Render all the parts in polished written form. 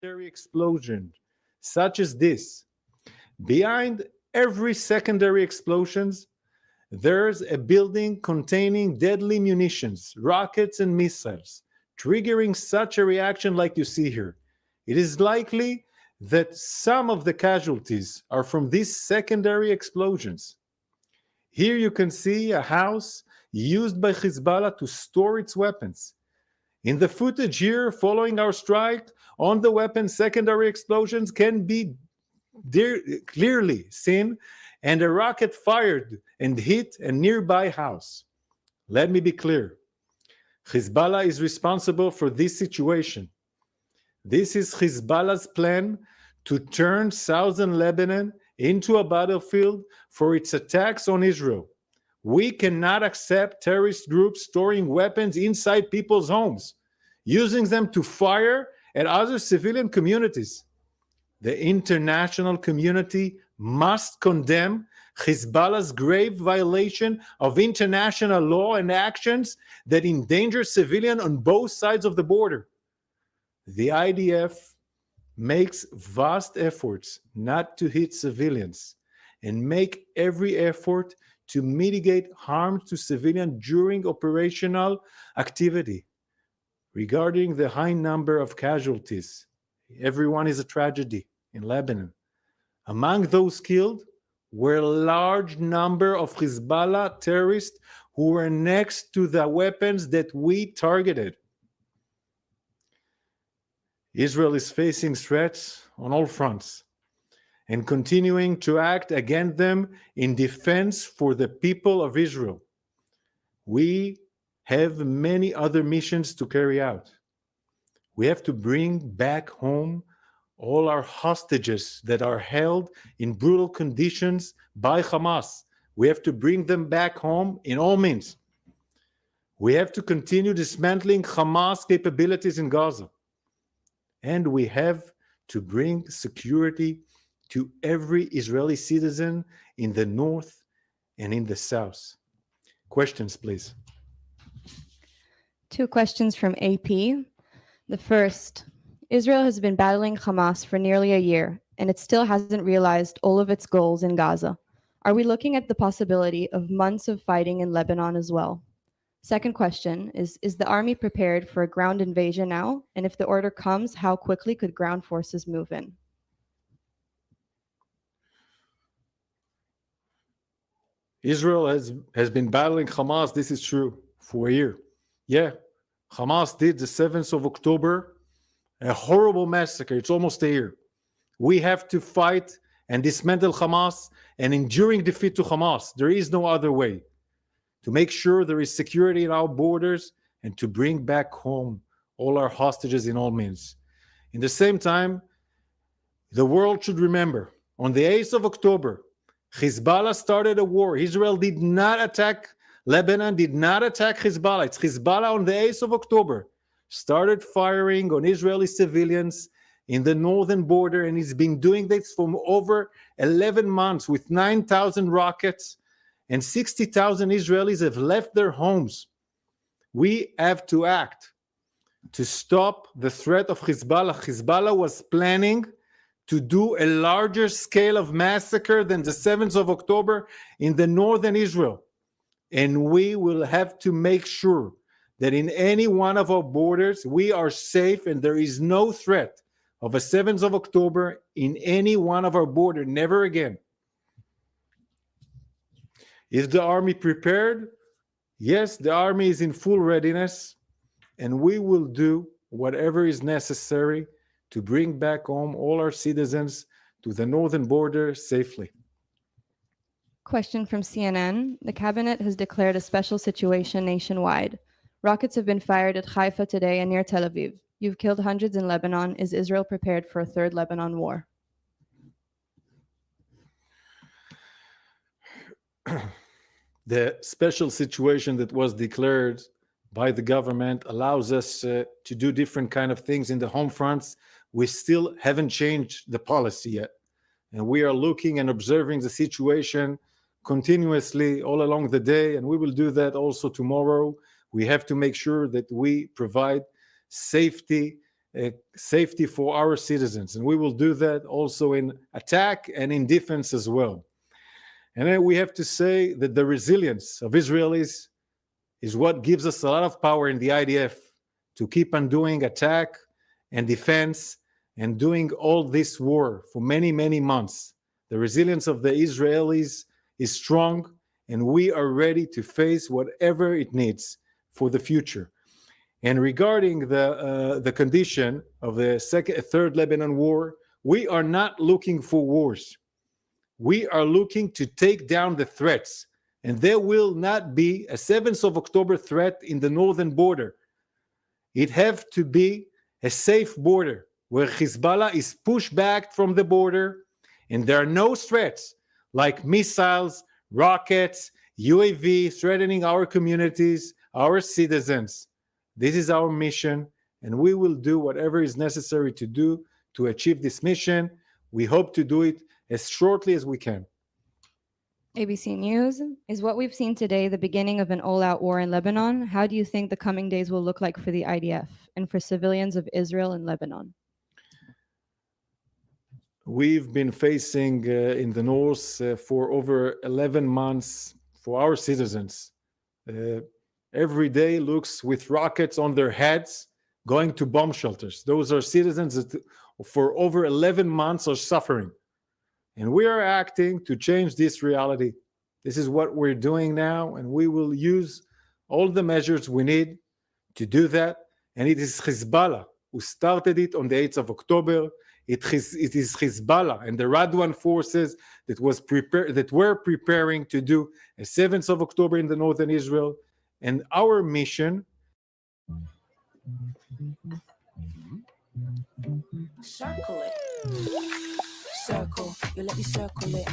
secondary explosion, such as this, behind every secondary explosions, there's a building containing deadly munitions, rockets, and missiles, triggering such a reaction like you see here. It is likely that some of the casualties are from these secondary explosions. Here you can see a house used by Hezbollah to store its weapons. In the footage here following our strike on the weapon, secondary explosions can be clearly seen, and a rocket fired and hit a nearby house. Let me be clear. Hezbollah is responsible for this situation. This is Hezbollah's plan to turn southern Lebanon into a battlefield for its attacks on Israel. We cannot accept terrorist groups storing weapons inside people's homes, using them to fire at other civilian communities. The international community must condemn Hezbollah's grave violation of international law and actions that endanger civilians on both sides of the border. The IDF makes vast efforts not to hit civilians and make every effort to mitigate harm to civilians during operational activity. Regarding the high number of casualties, everyone is a tragedy in Lebanon. Among those killed were a large number of Hezbollah terrorists who were next to the weapons that we targeted. Israel is facing threats on all fronts and continuing to act against them in defense for the people of Israel. We have many other missions to carry out. We have to bring back home all our hostages that are held in brutal conditions by Hamas. We have to bring them back home in all means. We have to continue dismantling Hamas capabilities in Gaza. And we have to bring security to every Israeli citizen in the north and in the south. Questions, please. 2 questions from AP. The first, Israel has been battling Hamas for nearly a year, and it still hasn't realized all of its goals in Gaza. Are we looking at the possibility of months of fighting in Lebanon as well? Second question is the army prepared for a ground invasion now? And if the order comes, how quickly could ground forces move in? Israel has been battling Hamas, this is true, for a year. Yeah, Hamas did the 7th of October, a horrible massacre. It's almost a year. We have to fight and dismantle Hamas and enduring defeat to Hamas. There is no other way. To make sure there is security in our borders and to bring back home all our hostages in all means. In the same time, the world should remember, on the 8th of October, Hezbollah started a war. Israel did not attack Lebanon, did not attack Hezbollah. It's Hezbollah on the 8th of October started firing on Israeli civilians in the northern border, and he's been doing this for over 11 months with 9,000 rockets, and 60,000 Israelis have left their homes. We have to act to stop the threat of Hezbollah. Hezbollah was planning to do a larger scale of massacre than the 7th of October in the northern Israel. And we will have to make sure that in any one of our borders, we are safe and there is no threat of a 7th of October in any one of our borders, never again. Is the army prepared? Yes, the army is in full readiness, and we will do whatever is necessary to bring back home all our citizens to the northern border safely. Question from CNN. The cabinet has declared a special situation nationwide. Rockets have been fired at Haifa today and near Tel Aviv. You've killed hundreds in Lebanon. Is Israel prepared for a third Lebanon war? The special situation that was declared by the government allows us to do different kind of things in the home fronts. We still haven't changed the policy yet. And we are looking and observing the situation continuously all along the day, and we will do that also tomorrow. We have to make sure that we provide safety safety for our citizens. And we will do that also in attack and in defense as well. And then we have to say that the resilience of Israelis is what gives us a lot of power in the IDF to keep on doing attack and defense and doing all this war for many, many months. The resilience of the Israelis is strong, and we are ready to face whatever it needs for the future. And regarding the condition of the third Lebanon war, we are not looking for wars. We are looking to take down the threats, and there will not be a 7th of October threat in the northern border. It have to be a safe border where Hezbollah is pushed back from the border, and there are no threats like missiles, rockets, UAV threatening our communities, our citizens. This is our mission, and we will do whatever is necessary to do to achieve this mission. We hope to do it as shortly as we can. ABC News. Is what we've seen today the beginning of an all-out war in Lebanon? How do you think the coming days will look like for the IDF and for civilians of Israel and Lebanon? We've been facing in the north for over 11 months for our citizens. Every day looks with rockets on their heads going to bomb shelters. Those are citizens that for over 11 months are suffering. And we are acting to change this reality. This is what we're doing now, and we will use all the measures we need to do that. And it is Hezbollah who started it on the 8th of October. It is Hezbollah and the Radwan forces that were preparing to do a 7th of October in the northern Israel. And our mission. Circle it. Circle, you let me circle it.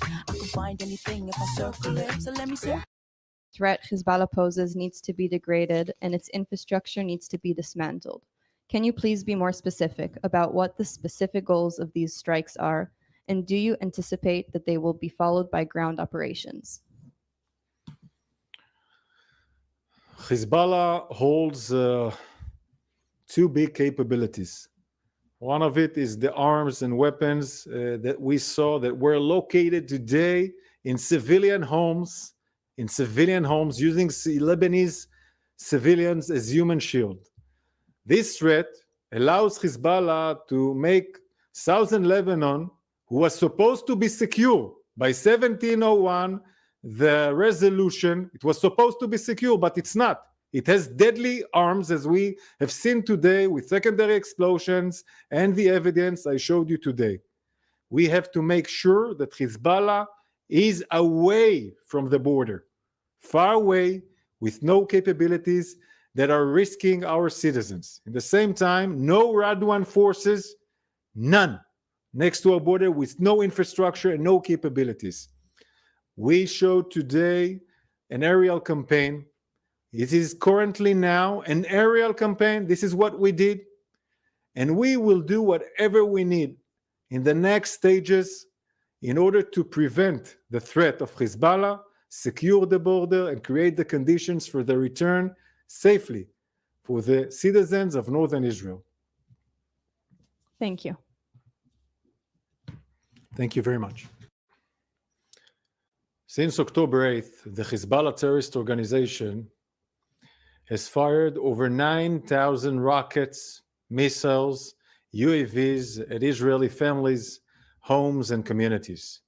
I can find anything if I circle it. So let me circle. Threat Hezbollah poses needs to be degraded and its infrastructure needs to be dismantled. Can you please be more specific about what the specific goals of these strikes are, and do you anticipate that they will be followed by ground operations? Hezbollah holds two big capabilities. One of it is the arms and weapons that we saw that were located today in civilian homes, using Lebanese civilians as human shield. This threat allows Hezbollah to make southern Lebanon, who was supposed to be secure by 1701, the resolution, it was supposed to be secure, but it's not. It has deadly arms, as we have seen today with secondary explosions and the evidence I showed you today. We have to make sure that Hezbollah is away from the border, far away, with no capabilities that are risking our citizens. At the same time, no Radwan forces, none, next to a border with no infrastructure and no capabilities. We showed today an aerial campaign. It is currently now an aerial campaign. This is what we did. And we will do whatever we need in the next stages in order to prevent the threat of Hezbollah, secure the border, and create the conditions for the return safely for the citizens of northern Israel. Thank you. Thank you very much. Since October 8th, the Hezbollah terrorist organization has fired over 9,000 rockets, missiles, UAVs at Israeli families, homes, and communities.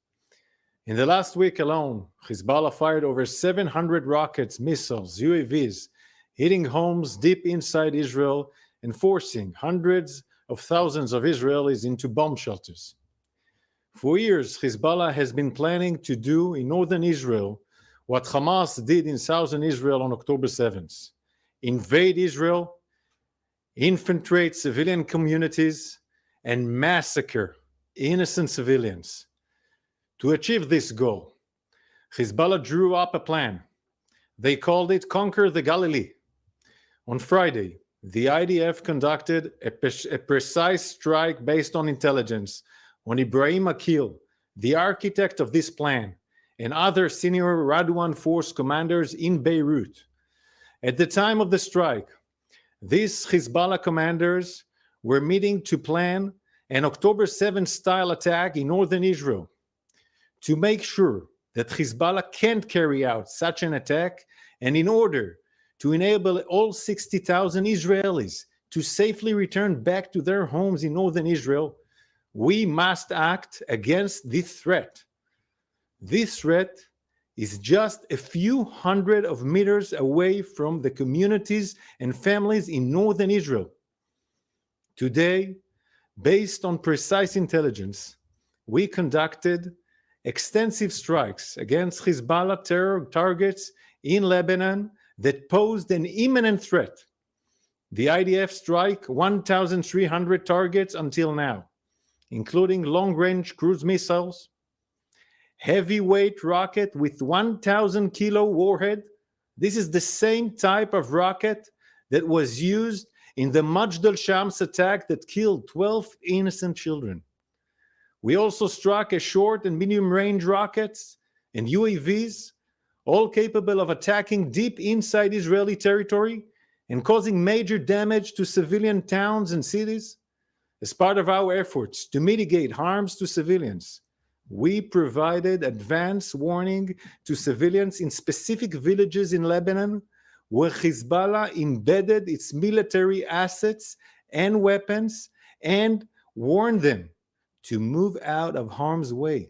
In the last week alone, Hezbollah fired over 700 rockets, missiles, UAVs, hitting homes deep inside Israel and forcing hundreds of thousands of Israelis into bomb shelters. For years, Hezbollah has been planning to do in northern Israel what Hamas did in southern Israel on October 7th. Invade Israel, infiltrate civilian communities, and massacre innocent civilians. To achieve this goal, Hezbollah drew up a plan. They called it Conquer the Galilee. On Friday, the IDF conducted a precise strike based on intelligence on Ibrahim Akil, the architect of this plan, and other senior Radwan force commanders in Beirut. At the time of the strike, These Hezbollah commanders were meeting to plan an October 7th style attack in northern Israel. To make sure that Hezbollah can't carry out such an attack, and in order to enable all 60,000 Israelis to safely return back to their homes in northern Israel, we must act against this threat. This threat is just a few hundred of meters away from the communities and families in northern Israel. Today, based on precise intelligence, we conducted extensive strikes against Hezbollah terror targets in Lebanon that posed an imminent threat. The IDF struck 1,300 targets until now, including long-range cruise missiles, heavyweight rocket with 1,000-kilo warhead. This is the same type of rocket that was used in the Majd al-Shams attack that killed 12 innocent children. We also struck a short and medium-range rockets and UAVs, all capable of attacking deep inside Israeli territory and causing major damage to civilian towns and cities. As part of our efforts to mitigate harms to civilians, we provided advance warning to civilians in specific villages in Lebanon where Hezbollah embedded its military assets and weapons and warned them to move out of harm's way.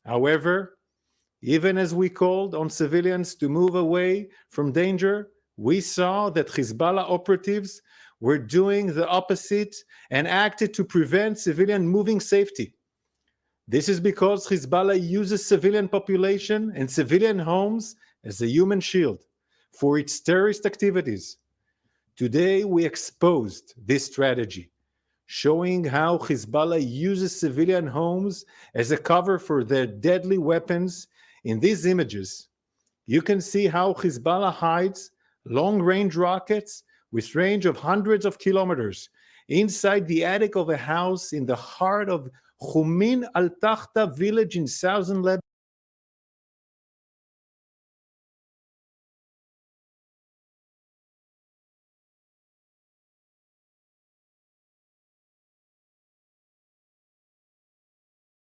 However, even as we called on civilians to move away from danger, we saw that Hezbollah operatives were doing the opposite and acted to prevent civilian moving safety. This is because Hezbollah uses civilian population and civilian homes as a human shield for its terrorist activities. Today, we exposed this strategy, showing how Hezbollah uses civilian homes as a cover for their deadly weapons. In these images, you can see how Hezbollah hides long-range rockets with range of hundreds of kilometers inside the attic of a house in the heart of Khumin al-Takhta village in southern Lebanon.